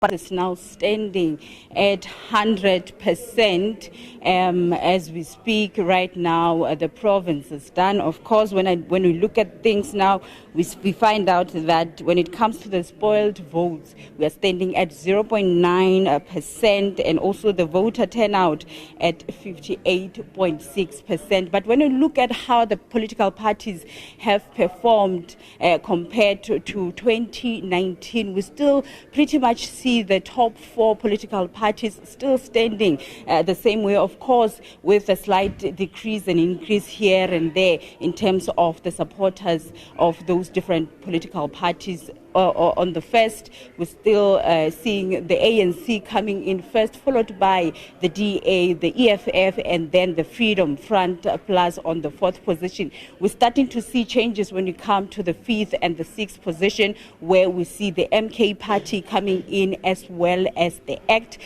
but it's now standing at 100% as we speak right now. The province is done. Of course, when we look at things now, we find out that when it comes to the spoiled votes, we are standing at 0.9%, and also the voter turnout at 58.6%. But when we look at how the political parties have performed compared to 2019, we still pretty much see the top four political parties still standing the same way, of course, with a slight decrease and increase here and there in terms of the supporters of those different political parties. On the first, we're still seeing the ANC coming in first, followed by the DA, the EFF, and then the Freedom Front Plus on the fourth position. We're starting to see changes when you come to the fifth and the sixth position, where we see the MK party coming in, as well as the ACT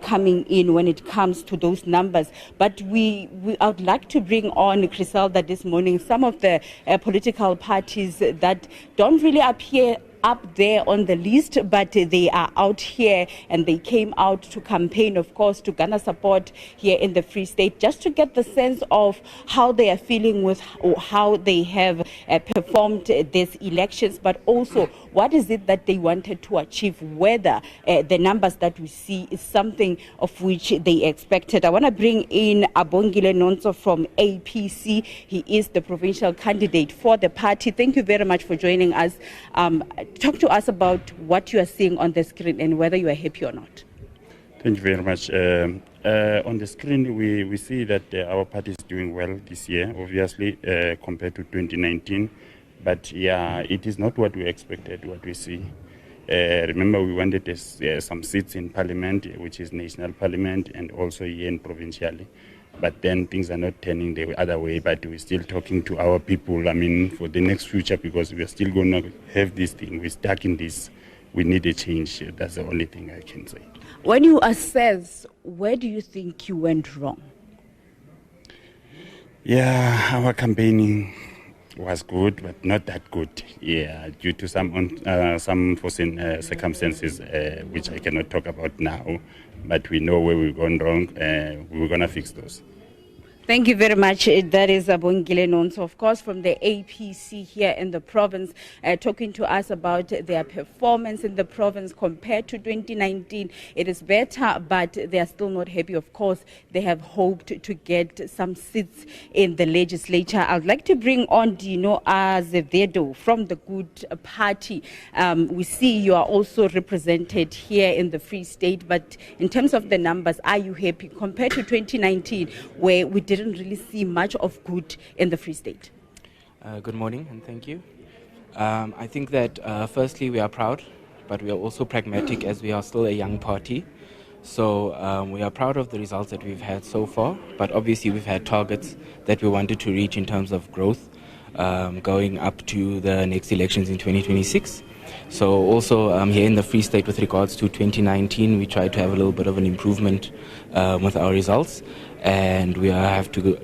coming in when it comes to those numbers. But I would like to bring on Griselda this morning, some of the political parties that don't really appear up there on the list, but they are out here and they came out to campaign, of course, to garner support here in the Free State, just to get the sense of how they are feeling with how they have performed these elections, but also what is it that they wanted to achieve, whether the numbers that we see is something of which they expected. I want to bring in Abongile Nonso from APC. He is the provincial candidate for the party. Thank you very much for joining us. Talk to us about what you are seeing on the screen and whether you are happy or not. Thank you very much. On the screen, we see that our party is doing well this year, obviously, compared to 2019. But yeah, it is not what we expected, what we see. Remember, we wanted some seats in parliament, which is national parliament, and also here in provincially. But then things are not turning the other way, but we're still talking to our people, for the next future, because we're still going to have this thing. We're stuck in this. We need a change. That's the only thing I can say. When you assess, where do you think you went wrong? Yeah, our campaigning was good, but not that good. Yeah, due to some unforeseen circumstances, which I cannot talk about now. But we know where we've gone wrong. We're going to fix those. Thank you very much. That is Abongile Nonso, of course, from the APC here in the province, talking to us about their performance in the province compared to 2019. It is better, but they are still not happy. Of course, they have hoped to get some seats in the legislature. I'd like to bring on Dino Azevedo from the Good Party. We see you are also represented here in the Free State, but in terms of the numbers, are you happy compared to 2019, where we didn't really see much of good in the Free State? Good morning and thank you. I think that firstly we are proud, but we are also pragmatic, as we are still a young party. So we are proud of the results that we've had so far, but obviously we've had targets that we wanted to reach in terms of growth going up to the next elections in 2026. So also here in the Free State, with regards to 2019, we tried to have a little bit of an improvement with our results, and we have to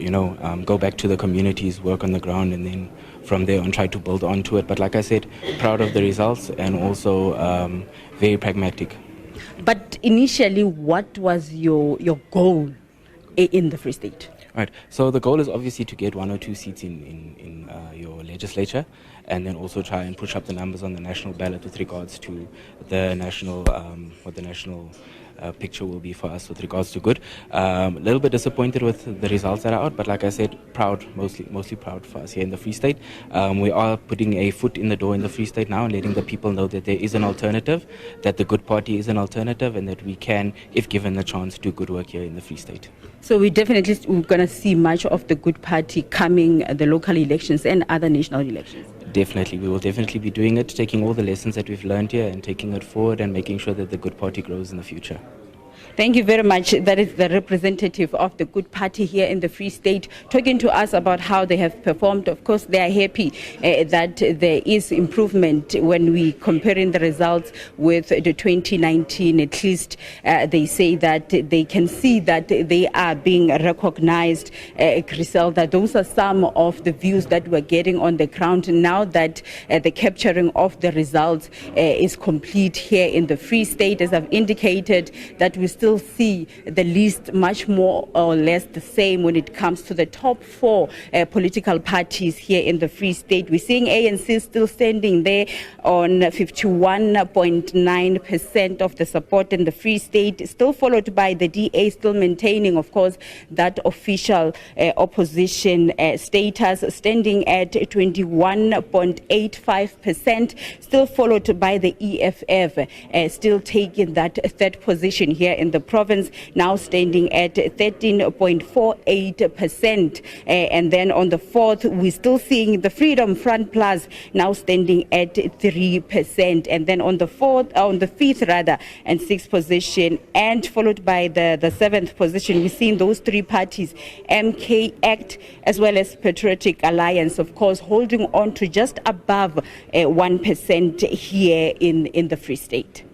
go back to the communities, work on the ground, and then from there on try to build onto it. But like I said, proud of the results and also very pragmatic. But initially, what was your goal in the Free State? Right. So the goal is obviously to get 1 or 2 seats in your legislature, and then also try and push up the numbers on the national ballot with regards to the national what the national picture will be for us with regards to good. A little bit disappointed with the results that are out, but like I said, proud, mostly proud for us here in the Free State. We are putting a foot in the door in the Free State now and letting the people know that there is an alternative, that the Good Party is an alternative, and that we can, if given the chance, do good work here in the Free State. So we're going to see much of the Good Party coming the local elections and other national elections. Definitely, we will definitely be doing it, taking all the lessons that we've learned here and taking it forward and making sure that the Good Party grows in the future. Thank you very much. That is the representative of the Good Party here in the Free State, talking to us about how they have performed. Of course, they are happy that there is improvement when we comparing the results with the 2019. At least they say that they can see that they are being recognized. Griselda, those are some of the views that we're getting on the ground now that the capturing of the results is complete here in the Free State. As I've indicated, that we still see the list much more or less the same when it comes to the top four political parties here in the Free State. We're seeing ANC still standing there on 51.9% of the support in the Free State, still followed by the DA, still maintaining, of course, that official opposition status, standing at 21.85%, still followed by the EFF, still taking that third position here in the province, now standing at 13.48%. And then on the fourth, we're still seeing the Freedom Front Plus now standing at 3%. And then on the fifth and sixth position, and followed by the seventh position, we're seeing those three parties, MK Act as well as Patriotic Alliance, of course, holding on to just above 1% here in the Free State.